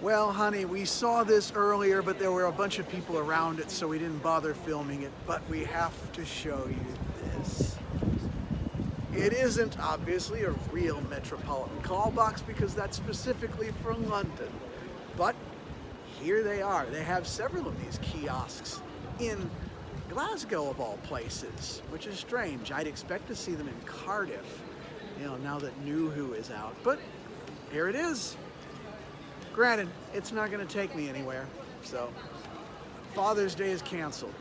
Well, honey, we saw this earlier, but there were a bunch of people around it, so we didn't bother filming it, but we have to show you this. It isn't, obviously, a real Metropolitan call box because that's specifically for London, but here they are. They have several of these kiosks in Glasgow, of all places, which is strange. I'd expect to see them in Cardiff, now that New Who is out, but here it is. Granted, it's not going to take me anywhere, so Father's Day is canceled.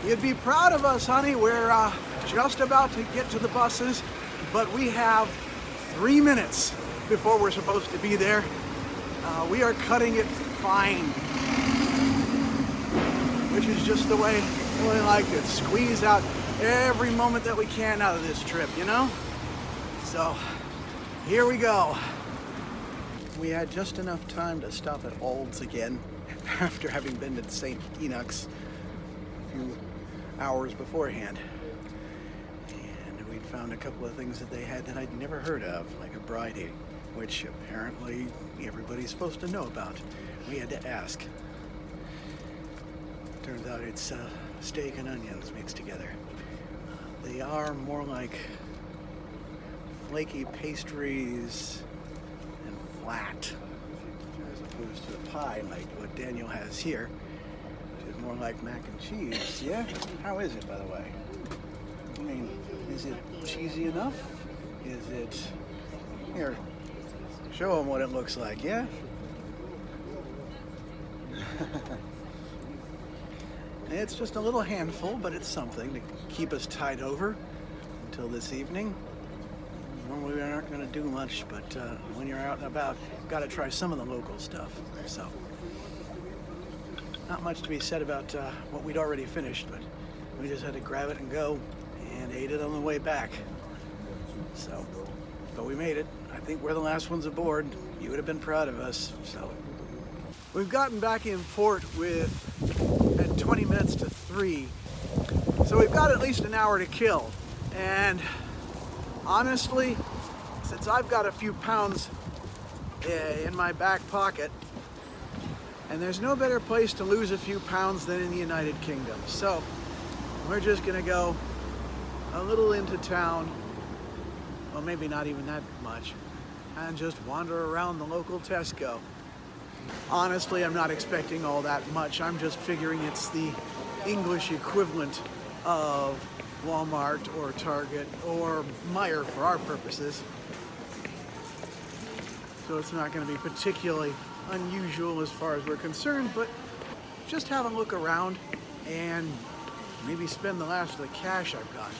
You'd be proud of us, honey. We're just about to get to the buses, but we have 3 minutes before we're supposed to be there. We are cutting it fine, which is just the way we like it. Squeeze out every moment that we can out of this trip, So, here we go. We had just enough time to stop at Auld's again after having been to St. Enoch's a few hours beforehand. And we'd found a couple of things that they had that I'd never heard of, like a Bridey, which apparently everybody's supposed to know about. We had to ask. Turns out it's steak and onions mixed together. They are more like flaky pastries and flat, as opposed to the pie like what Daniel has here, which is more like mac and cheese. Yeah? How is it, by the way? I mean, is it cheesy enough? Is it... Here, show them what it looks like, yeah? It's just a little handful, but it's something to keep us tied over until this evening. Normally we aren't going to do much, but when you're out and about, you've got to try some of the local stuff. So, not much to be said about what we'd already finished, but we just had to grab it and go, and ate it on the way back. So, but we made it. I think we're the last ones aboard. You would have been proud of us, so. We've gotten back in port at 20 minutes to 3. So we've got at least an hour to kill. And honestly, since I've got a few pounds in my back pocket, and there's no better place to lose a few pounds than in the United Kingdom. So we're just gonna go a little into town, well, maybe not even that much, and just wander around the local Tesco. Honestly, I'm not expecting all that much. I'm just figuring it's the English equivalent of Walmart or Target or Meijer for our purposes. So it's not going to be particularly unusual as far as we're concerned, but just have a look around and maybe spend the last of the cash I've got.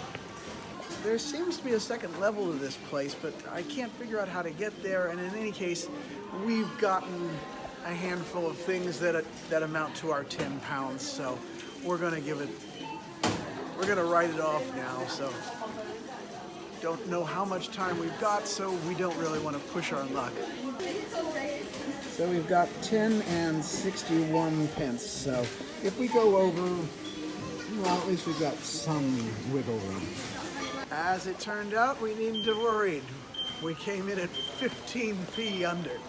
There seems to be a second level to this place, but I can't figure out how to get there, and in any case, we've gotten a handful of things that amount to our 10 pounds, so we're gonna write it off now. So don't know how much time we've got, so we don't really want to push our luck. So we've got 10 and 61 pence, so if we go over, well, at least we've got some wiggle room. As it turned out, we needn't have worried. We came in at 15p under.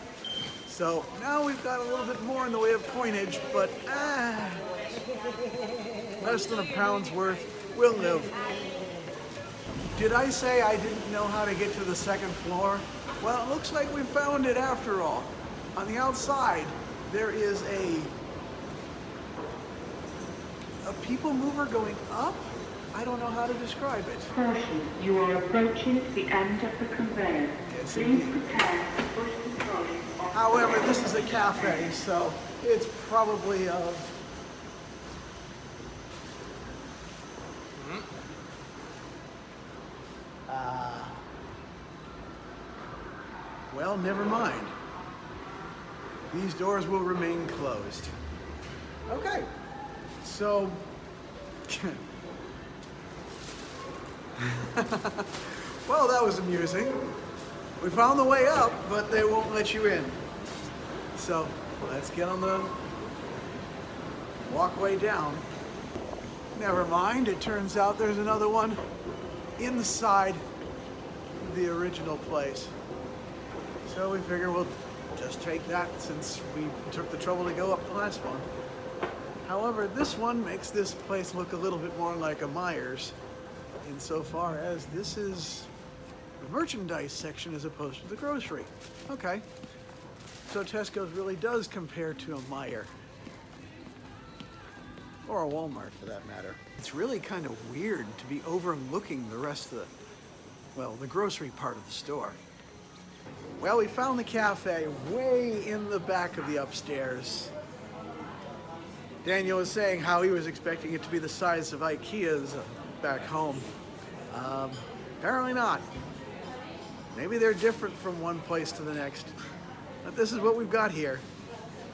So now we've got a little bit more in the way of coinage, but less than a pound's worth. We'll live. Did I say I didn't know how to get to the second floor? Well, it looks like we found it after all. On the outside, there is a people mover going up? I don't know how to describe it. Caution, you are approaching the end of the conveyor. Yes, Please indeed. prepare to push the trolley. However, this is a cafe, so it's probably of... well, never mind. These doors will remain closed. Okay, so... well, that was amusing. We found the way up, but they won't let you in. So, let's get on the walkway down. Never mind, it turns out there's another one inside the original place. So we figure we'll just take that since we took the trouble to go up the last one. However, this one makes this place look a little bit more like a Myers insofar as this is the merchandise section as opposed to the grocery. Okay, so Tesco's really does compare to a Meijer. Or a Walmart for that matter. It's really kind of weird to be overlooking the rest of the grocery part of the store. Well, we found the cafe way in the back of the upstairs. Daniel was saying how he was expecting it to be the size of IKEA's back home. Apparently not. Maybe they're different from one place to the next. But this is what we've got here.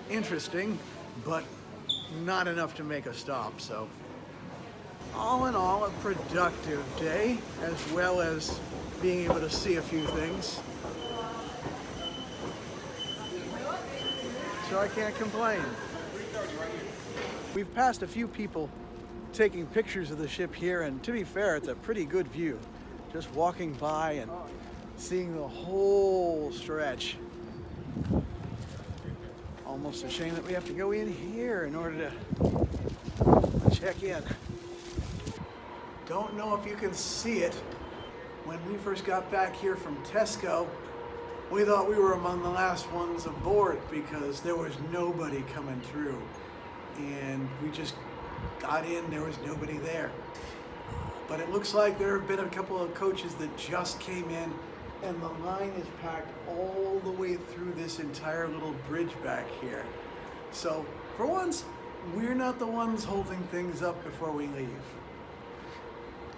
Interesting, but not enough to make a stop, so. All in all, a productive day, as well as being able to see a few things. So I can't complain. We've passed a few people taking pictures of the ship here, and to be fair, it's a pretty good view. Just walking by and seeing the whole stretch. Almost a shame that we have to go in here in order to check in. Don't know if you can see it. When we first got back here from Tesco, we thought we were among the last ones aboard because there was nobody coming through. And we just got in, there was nobody there. But it looks like there have been a couple of coaches that just came in, and the line is packed all the way through this entire little bridge back here. So, for once, we're not the ones holding things up before we leave.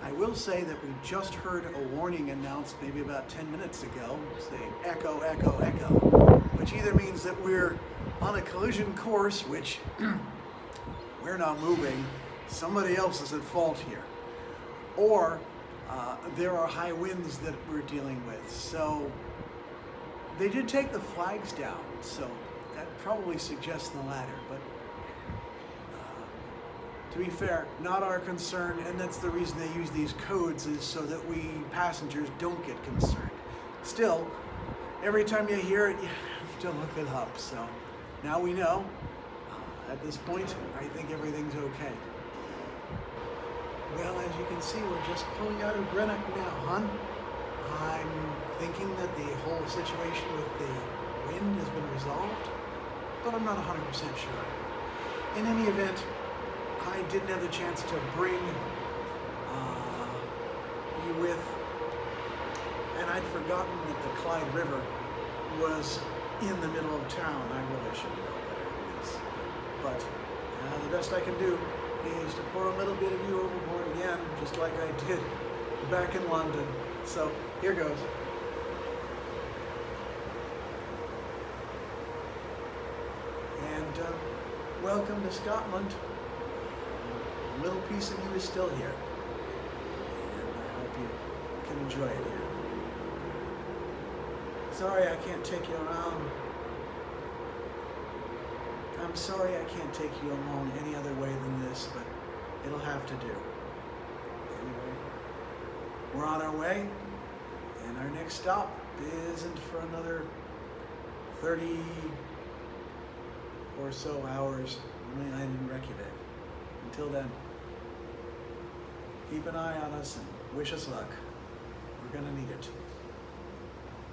I will say that we just heard a warning announced maybe about 10 minutes ago saying echo, echo, echo, which either means that we're on a collision course, which we're not moving, somebody else is at fault here, or there are high winds that we're dealing with. So they did take the flags down, so that probably suggests the latter, but to be fair, not our concern, and that's the reason they use these codes, is so that we passengers don't get concerned. Still, every time you hear it, you have to look it up, so now we know. At this point, I think everything's okay. Well, as you can see, we're just pulling out of Greenock now, hon. I'm thinking that the whole situation with the wind has been resolved, but I'm not 100% sure. In any event, I didn't have the chance to bring you with, and I'd forgotten that the Clyde River was in the middle of town. I really should know better than this. But the best I can do is to pour a little bit of you overboard again, just like I did back in London. So here goes. And welcome to Scotland. A little piece of you is still here, and I hope you can enjoy it here. Sorry I can't take you around. I'm sorry I can't take you along any other way than this, but it'll have to do. Anyway, we're on our way, and our next stop isn't for another 30 or so hours when we land in Reykjavik. Until then, keep an eye on us and wish us luck. We're gonna need it.